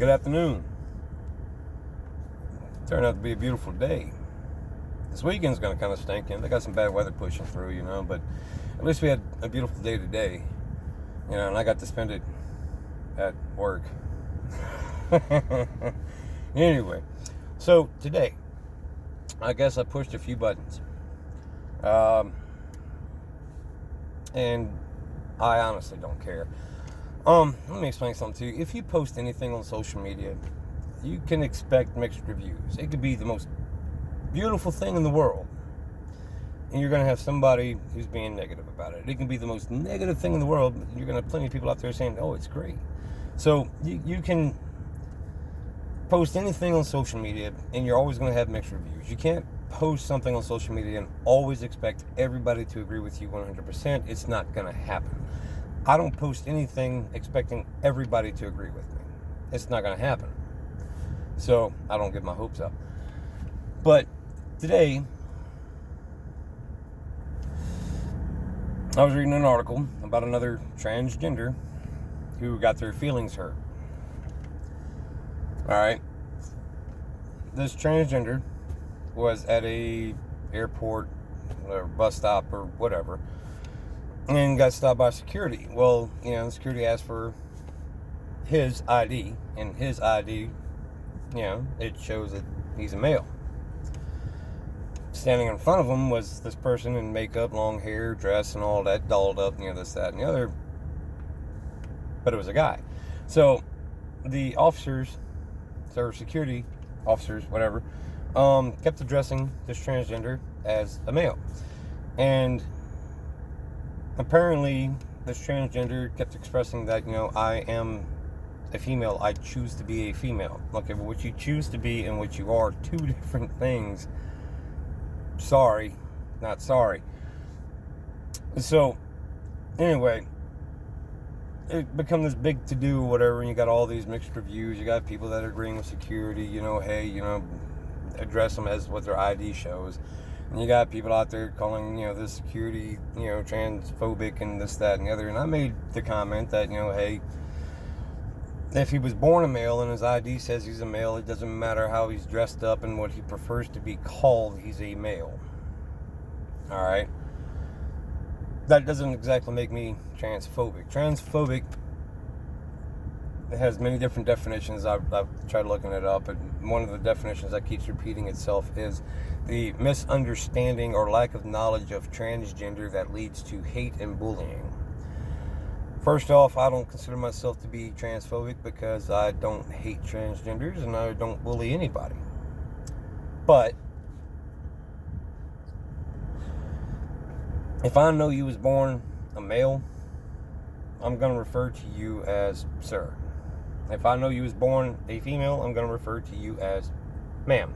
Good afternoon. Turned out to be a beautiful day. This weekend's going to kind of stink in. They got some bad weather pushing through, but at least we had a beautiful day today, and I got to spend it at work. Anyway, so today, I guess I pushed a few buttons. And I honestly don't care. Let me explain something to you. If you post anything on social media, you can expect mixed reviews. It could be the most beautiful thing in the world, and you're going to have somebody who's being negative about it. It can be the most negative thing in the world, but you're going to have plenty of people out there saying, oh, it's great. So you can post anything on social media, and you're always going to have mixed reviews. You can't post something on social media and always expect everybody to agree with you 100%. It's not going to happen. I don't post anything expecting everybody to agree with me. It's not going to happen. So I don't get my hopes up. But today, I was reading an article about another transgender who got their feelings hurt. Alright. This transgender was at a airport or bus stop or whatever and got stopped by security. Well, the security asked for his ID, and his ID, it shows that he's a male. Standing in front of him was this person in makeup, long hair, dress, and all that, dolled up, this, that, and the other. But it was a guy. So the officers, or security officers, whatever, kept addressing this transgender as a male. And apparently this transgender kept expressing that, I am a female. I choose to be a female. Okay, but what you choose to be and what you are, two different things. Sorry, not sorry. So, anyway, it become this big to-do or whatever, and you got all these mixed reviews. You got people that are agreeing with security, address them as what their ID shows. And you got people out there calling, this security, transphobic and this, that, and the other. And I made the comment that, hey, if he was born a male and his ID says he's a male, it doesn't matter how he's dressed up and what he prefers to be called, he's a male. Alright? That doesn't exactly make me transphobic. Transphobic has many different definitions. I've tried looking it up, and one of the definitions that keeps repeating itself is the misunderstanding or lack of knowledge of transgender that leads to hate and bullying. First off, I don't consider myself to be transphobic because I don't hate transgenders and I don't bully anybody. But if I know you was born a male, I'm going to refer to you as sir. If I know you was born a female, I'm going to refer to you as ma'am.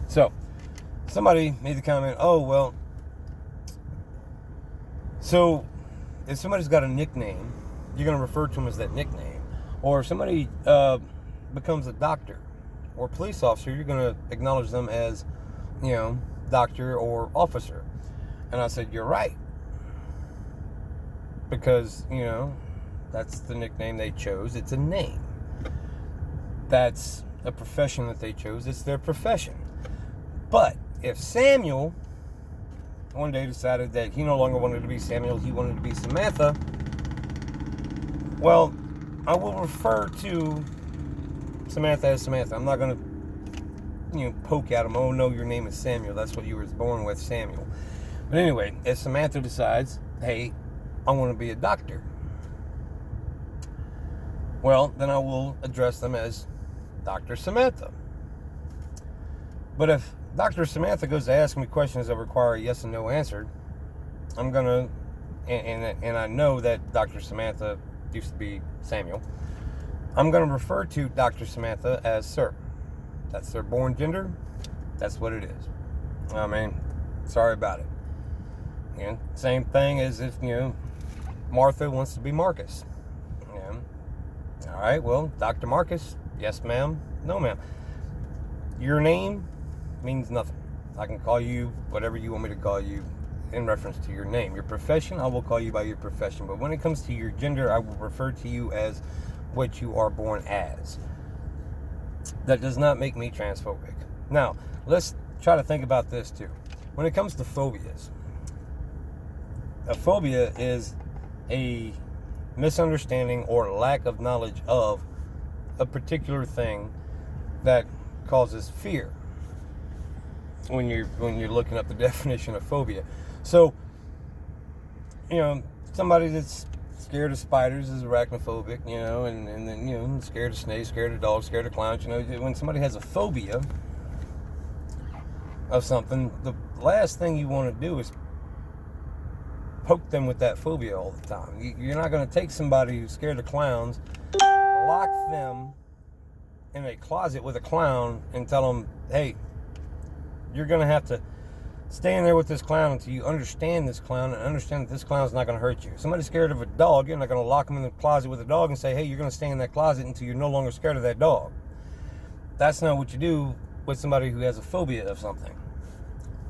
So, somebody made the comment, so if somebody's got a nickname, you're going to refer to them as that nickname. Or if somebody becomes a doctor or police officer, you're going to acknowledge them as, doctor or officer. And I said, you're right. Because, that's the nickname they chose. It's a name. That's a profession that they chose. It's their profession. But if Samuel one day decided that he no longer wanted to be Samuel, he wanted to be Samantha, well, I will refer to Samantha as Samantha. I'm not going to, poke at him, oh no, your name is Samuel. That's what you were born with, Samuel. But anyway, if Samantha decides, hey, I want to be a doctor, well, then I will address them as Dr. Samantha. But if Dr. Samantha goes to ask me questions that require a yes and no answer, I'm going to, and I know that Dr. Samantha used to be Samuel, I'm going to refer to Dr. Samantha as sir. That's their born gender. That's what it is. I mean, sorry about it. Same thing as if, Martha wants to be Marcus. All right, well, Dr. Marcus, yes, ma'am, no, ma'am. Your name means nothing. I can call you whatever you want me to call you in reference to your name. Your profession, I will call you by your profession. But when it comes to your gender, I will refer to you as what you are born as. That does not make me transphobic. Now, let's try to think about this too. When it comes to phobias, a phobia is a misunderstanding or lack of knowledge of a particular thing that causes fear. When you're looking up the definition of phobia, so somebody that's scared of spiders is arachnophobic, and then scared of snakes, scared of dogs, scared of clowns. When somebody has a phobia of something, the last thing you want to do is poke them with that phobia all the time. You're not going to take somebody who's scared of clowns, lock them in a closet with a clown, and tell them, hey, you're going to have to stay in there with this clown until you understand this clown and understand that this clown's not going to hurt you. If somebody's scared of a dog, you're not going to lock them in the closet with a dog and say, hey, you're going to stay in that closet until you're no longer scared of that dog. That's not what you do with somebody who has a phobia of something.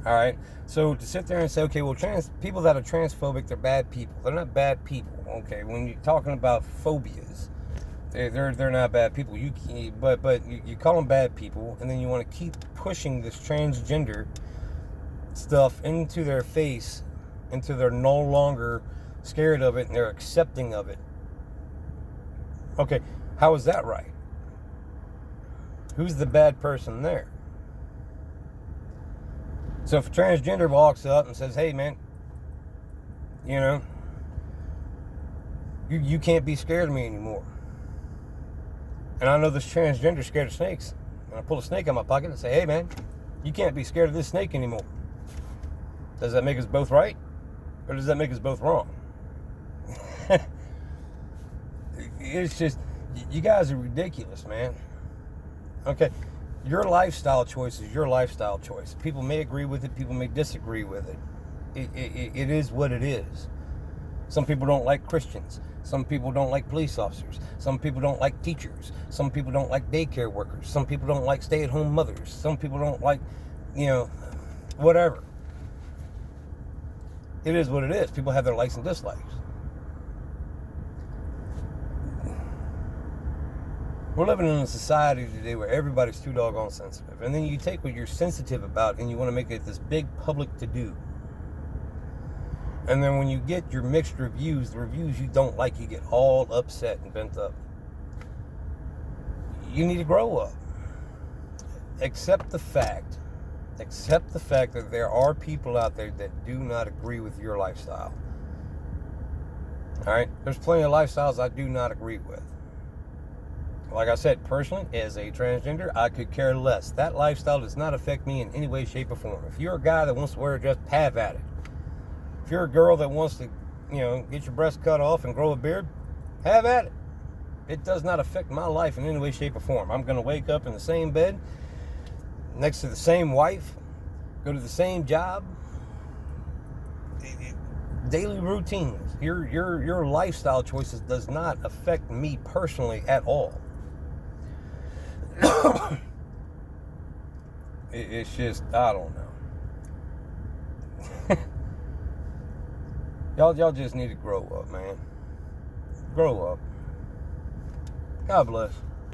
All right? So to sit there and say, okay, well, people that are transphobic, they're bad people. They're not bad people, okay? When you're talking about phobias, they're not bad people. But you call them bad people, and then you want to keep pushing this transgender stuff into their face until they're no longer scared of it and they're accepting of it. Okay, how is that right? Who's the bad person there? So if a transgender walks up and says, hey man, you can't be scared of me anymore. And I know this transgender scared of snakes. And I pull a snake out of my pocket and say, hey man, you can't be scared of this snake anymore. Does that make us both right? Or does that make us both wrong? It's just, you guys are ridiculous, man. Okay, your lifestyle choice is your lifestyle choice. People may agree with it, people may disagree with it. It is what it is. Some people don't like Christians. Some people don't like police officers. Some people don't like teachers. Some people don't like daycare workers. Some people don't like stay-at-home mothers. Some people don't like, whatever. It is what it is. People have their likes and dislikes. We're living in a society today where everybody's too doggone sensitive. And then you take what you're sensitive about and you want to make it this big public to-do. And then when you get your mixed reviews, the reviews you don't like, you get all upset and bent up. You need to grow up. Accept the fact that there are people out there that do not agree with your lifestyle. All right? There's plenty of lifestyles I do not agree with. Like I said, personally, as a transgender, I could care less. That lifestyle does not affect me in any way, shape, or form. If you're a guy that wants to wear a dress, have at it. If you're a girl that wants to, get your breasts cut off and grow a beard, have at it. It does not affect my life in any way, shape, or form. I'm going to wake up in the same bed, next to the same wife, go to the same job. Daily routines. Your lifestyle choices does not affect me personally at all. It's just, I don't know. Y'all just need to grow up, man. Grow up. God bless.